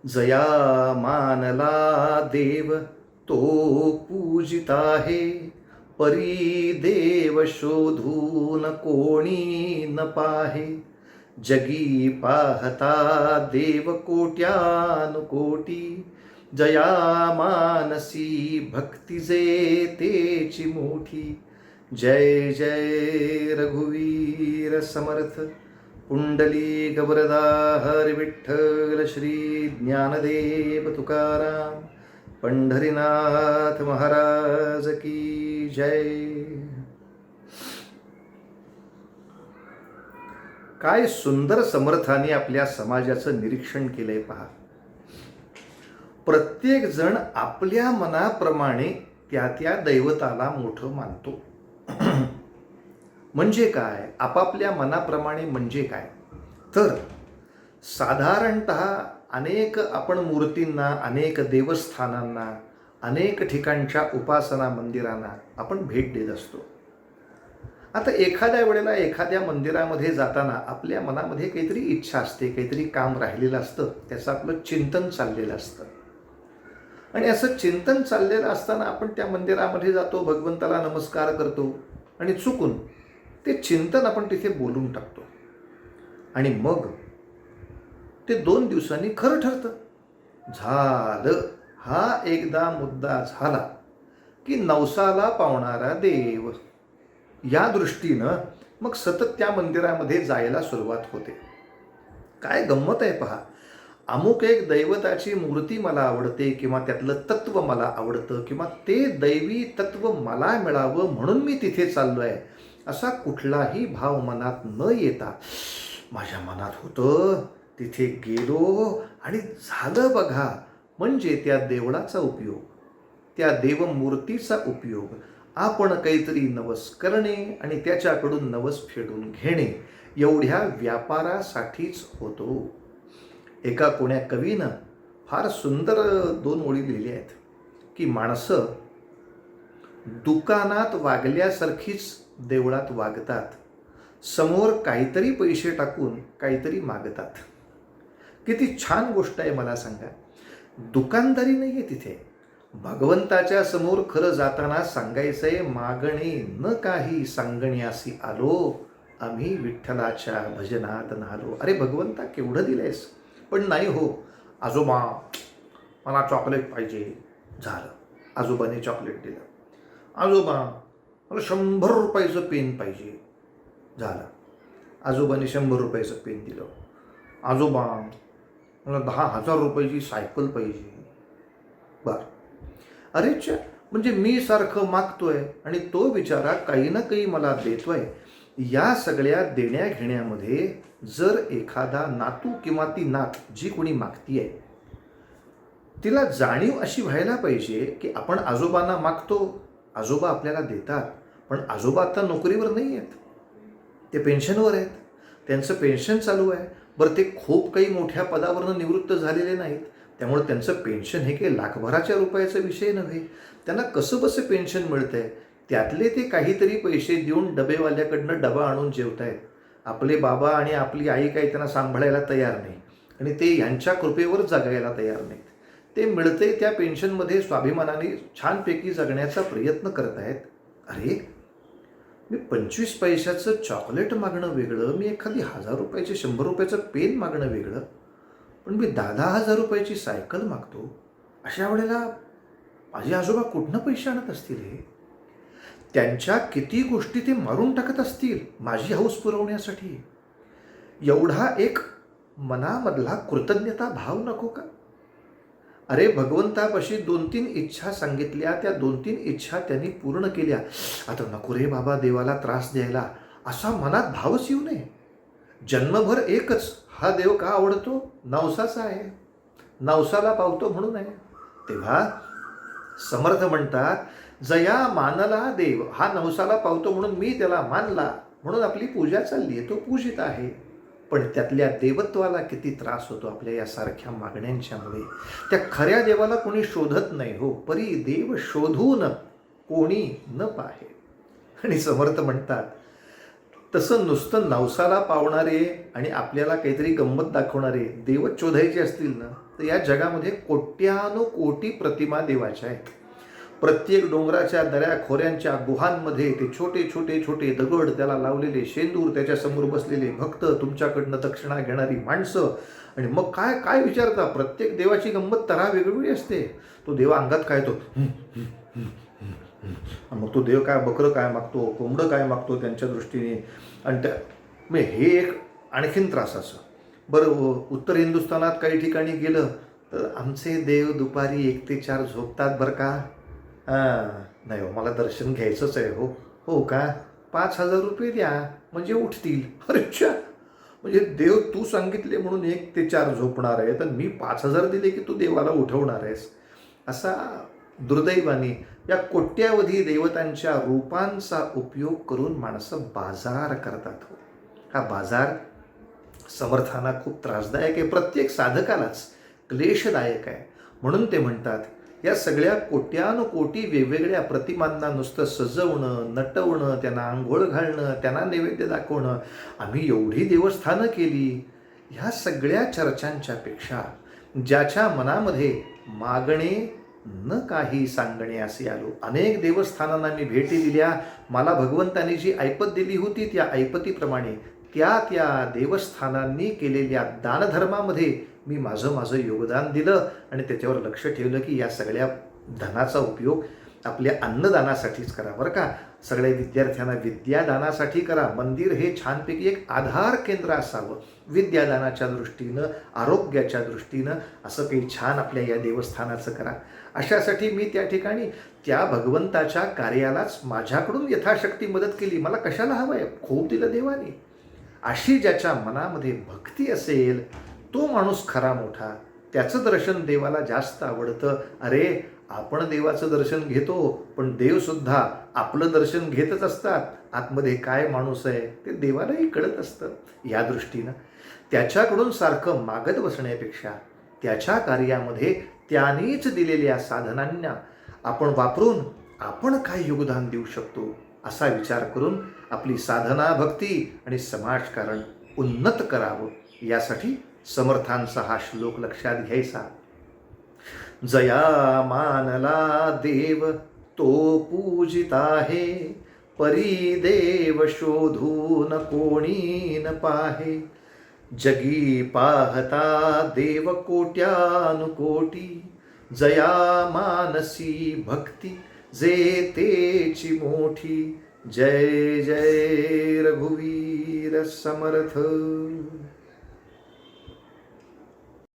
जया मानला देव तो पूजित आहे, परी देव शोधून कोणी न पाहे. जगी पाहता देव कोट्यानुकोटी, जया मानसी भक्ती जे तेची मोठी. जय जय रघुवीर समर्थ, पुंडलिक वरदा हरी विठ्ठल श्री ज्ञानदेव तुकाराम, पंढरीनाथ महाराज की जय. काय सुंदर समर्थाने आपल्या समाजाचं निरीक्षण केलंय पहा. प्रत्येक जण आपल्या मनाप्रमाणे त्या त्या दैवताला मोठं मानतो. म्हणजे काय? आपापल्या मनाप्रमाणे म्हणजे काय? तर साधारणतः अनेक आपण मूर्तींना, अनेक देवस्थानांना, अनेक ठिकाणच्या उपासना मंदिरांना आपण भेट देत असतो. आता एखाद्या वेळेला एखाद्या मंदिरामध्ये जाताना आपल्या मनामध्ये काहीतरी इच्छा असते, काहीतरी काम राहिलेलं असतं, त्याचं आपलं चिंतन चाललेलं असतं. आणि असं चिंतन चाललेलं असताना आपण त्या मंदिरामध्ये जातो, भगवंताला नमस्कार करतो आणि चुकून ते चिंतन आपण तिथे बोलून टाकतो. आणि मग ते 2 दिवसांनी खरं ठरतं. झालं, हा एकदा मुद्दा झाला की नवसाला पावणारा देव, या दृष्टीनं मग सतत त्या मंदिरामध्ये जायला सुरुवात होते. काय गंमत आहे पहा. अमुक एक दैवताची मूर्ती मला आवडते, किंवा त्यातलं तत्व मला आवडतं, किंवा ते दैवी तत्व मला मिळावं म्हणून मी तिथे चाललो आहे, असा कुठलाही भाव मनात न येता माझ्या मनात होतं, तिथे गेलो आणि झालं बघा. म्हणजे त्या देवळाचा उपयोग, त्या देवमूर्तीचा उपयोग आपण काहीतरी नवस करणे आणि त्याच्याकडून नवस फेडून घेणे, एवढ्या व्यापारासाठीच होतो. एका कोण्या कवीनं फार सुंदर 2 ओळी लिहिल्या आहेत की माणसं दुकानात वागल्यासारखीच देवळात वागतात, समोर काहीतरी पैसे टाकून काहीतरी मागतात. किती छान गोष्ट आहे मला सांगा. दुकानदारी नाही आहे तिथे. भगवंताच्या समोर खरं जाताना सांगायचंय, मागणे न काही सांगण्यासी आलो, आम्ही विठ्ठलाच्या भजनात नालो. अरे भगवंता केवढं दिलंयस, पण नाही हो आजोबा मला चॉकलेट पाहिजे. झालं, आजोबाने चॉकलेट दिलं. आजोबा मला 100 रुपयाचं पेन पाहिजे. झालं, आजोबाने 100 रुपयाचं पेन दिलं. आजोबा मला 10,000 रुपयाची सायकल पाहिजे. बरं, अरेच्या, म्हणजे मी सारखं मागतोय आणि तो बिचारा काही ना काही मला देतोय. या सगळ्या देण्या घेण्यामध्ये जर एखादा नातू किंवा ती नात जी कोणी मागती आहे, तिला जाणीव अशी व्हायला पाहिजे की आपण आजोबांना मागतो, आजोबा आपल्याला देतात. पण आजोबा आता नोकरीवर नाही आहेत, ते पेन्शनवर आहेत, त्यांचं पेन्शन चालू आहे. बरं, ते खूप काही मोठ्या पदावरनं निवृत्त झालेले नाहीत, त्यामुळे त्यांचं पेन्शन हे काही लाखभराच्या रुपयाचा विषय नव्हे. त्यांना कसं बसं पेन्शन मिळतंय, त्यातले ते काहीतरी पैसे देऊन डबेवाल्याकडनं डबा आणून जेवत आहेत. आपले बाबा आणि आपली आई काही त्यांना सांभाळायला तयार नाही आणि ते ह्यांच्या कृपेवर जगायला तयार नाहीत. ते मिळते त्या पेन्शनमध्ये स्वाभिमानाने छानपैकी जगण्याचा प्रयत्न करत आहेत. अरे, मी 25 पैशाचं चॉकलेट मागणं वेगळं, मी एखादी 1000 रुपयाचे 100 रुपयाचं पेन मागणं वेगळं, पण मी 10,000 रुपयाची सायकल मागतो. अशा वेळेला माझे आजोबा कुठनं पैसे आणत असतील हे? त्यांच्या किती गोष्टी ते मारून टाकत असतील माझी हौस पुरवण्यासाठी. एवढा एक मनामधला कृतज्ञता भाव नको का? अरे, भगवंतापाशी 2-3 इच्छा सांगितल्या, त्या 2-3 इच्छा त्यांनी पूर्ण केल्या. आता नको रे बाबा देवाला त्रास द्यायला, असा मनात भावच येऊ नये. जन्मभर एकच हा देव का आवडतो? नवसाचा आहे, नवसाला पावतो म्हणून आहे. तेव्हा समर्थ म्हणतात, जया मानला देव, हा नवसाला पावतो म्हणून मी त्याला मानला, म्हणून आपली पूजा चालली आहे, तो पूजित आहे. पण त्यातल्या देवत्वाला किती त्रास होतो आपल्या यासारख्या मागण्यांच्यामुळे. त्या खऱ्या देवाला कोणी शोधत नाही हो, परी देव शोधून कोणी न पाहे. आणि समर्थ म्हणतात, तसं नुसतं नवसाला पावणारे आणि आपल्याला काहीतरी गंमत दाखवणारे देवच शोधायचे असतील ना, तर या जगामध्ये कोट्यानुकोटी प्रतिमा देवाच्या आहेत. प्रत्येक डोंगराच्या दऱ्या खोऱ्यांच्या गुहांमध्ये ते छोटे छोटे छोटे दगड, त्याला लावलेले शेंदूर, त्याच्यासमोर बसलेले भक्त, तुमच्याकडनं दक्षिणा घेणारी माणसं. आणि मग काय काय विचारता, प्रत्येक देवाची गंमत तऱ्हा वेगवेगळी असते. तो देव अंगात काय तो मग तो देव काय बकरं काय मागतो, कोंबडं काय मागतो त्यांच्या दृष्टीने. आणि त्या मग हे एक आणखीन त्रासाचं. बरं, उत्तर हिंदुस्थानात काही ठिकाणी गेलं तर आमचे देव दुपारी 1 ते 4 झोपतात बरं का. नाही हो, मला दर्शन घ्यायचंच आहे. हो हो का, 5,000 रुपये द्या म्हणजे उठतील. अच्छा, म्हणजे देव तू सांगितले म्हणून 1 ते 4 झोपणार आहे, तर मी 5,000 दिले की तू देवाला उठवणार आहेस. असा दुर्दैवाने या कोट्यावधी देवतांच्या रूपांचा उपयोग करून माणसं बाजार करतात. हा बाजार समर्थांना खूप त्रासदायक आहे, प्रत्येक साधकालाच क्लेशदायक आहे. म्हणून ते म्हणतात, या सगळ्या कोट्यानुकोटी वेगवेगळ्या प्रतिमांना नुसतं सजवणं, नटवणं, त्यांना आंघोळ घालणं, त्यांना नैवेद्य दाखवणं, आम्ही एवढी देवस्थानं केली, ह्या सगळ्या चर्चांच्या पेक्षा ज्याच्या मनामध्ये मागणे न काही सांगणे असे आलो. अनेक देवस्थानांना मी भेटी दिल्या. मला भगवंतांनी जी ऐपत दिली होती त्या ऐपतीप्रमाणे त्या त्या देवस्थानांनी केलेल्या दानधर्मामध्ये मी माझं योगदान दिलं आणि त्याच्यावर लक्ष ठेवलं की या सगळ्या धनाचा उपयोग आपल्या अन्नदानासाठीच करा बरं का. सगळ्या विद्यार्थ्यांना विद्यादानासाठी करा. मंदिर हे छानपैकी एक आधार केंद्र असावं विद्यादानाच्या दृष्टीनं, आरोग्याच्या दृष्टीनं. असं काही छान आपल्या या देवस्थानाचं करा. अशासाठी मी त्या ठिकाणी त्या भगवंताच्या कार्यालाच माझ्याकडून यथाशक्ती मदत केली. मला कशाला हवं आहे, खूप दिलं देवाने. अशी ज्याच्या मनामध्ये भक्ती असेल तो माणूस खरा मोठा. त्याचं दर्शन देवाला जास्त आवडतं. अरे, आपण देवाचं दर्शन घेतो, पण देवसुद्धा आपलं दर्शन घेतच असतात. आतमध्ये काय माणूस आहे ते देवालाही कळत असतं. या दृष्टीनं त्याच्याकडून सारखं मागत बसण्यापेक्षा त्याच्या कार्यामध्ये त्यानेच दिलेल्या साधनांना आपण वापरून आपण काय योगदान देऊ शकतो असा विचार करून आपली साधना, भक्ती आणि समाजकारण उन्नत करावं. यासाठी समर्थांचा हा श्लोक लक्षात घ्यायचा. जया मानला देव तो पूजित आहे, परी देव शोधून कोणी न पाहे. जगी पाहता देव कोट्यानुकोटी, जया मानसी भक्ती जे तेची मोठी. जय जय रघुवीर समर्थ.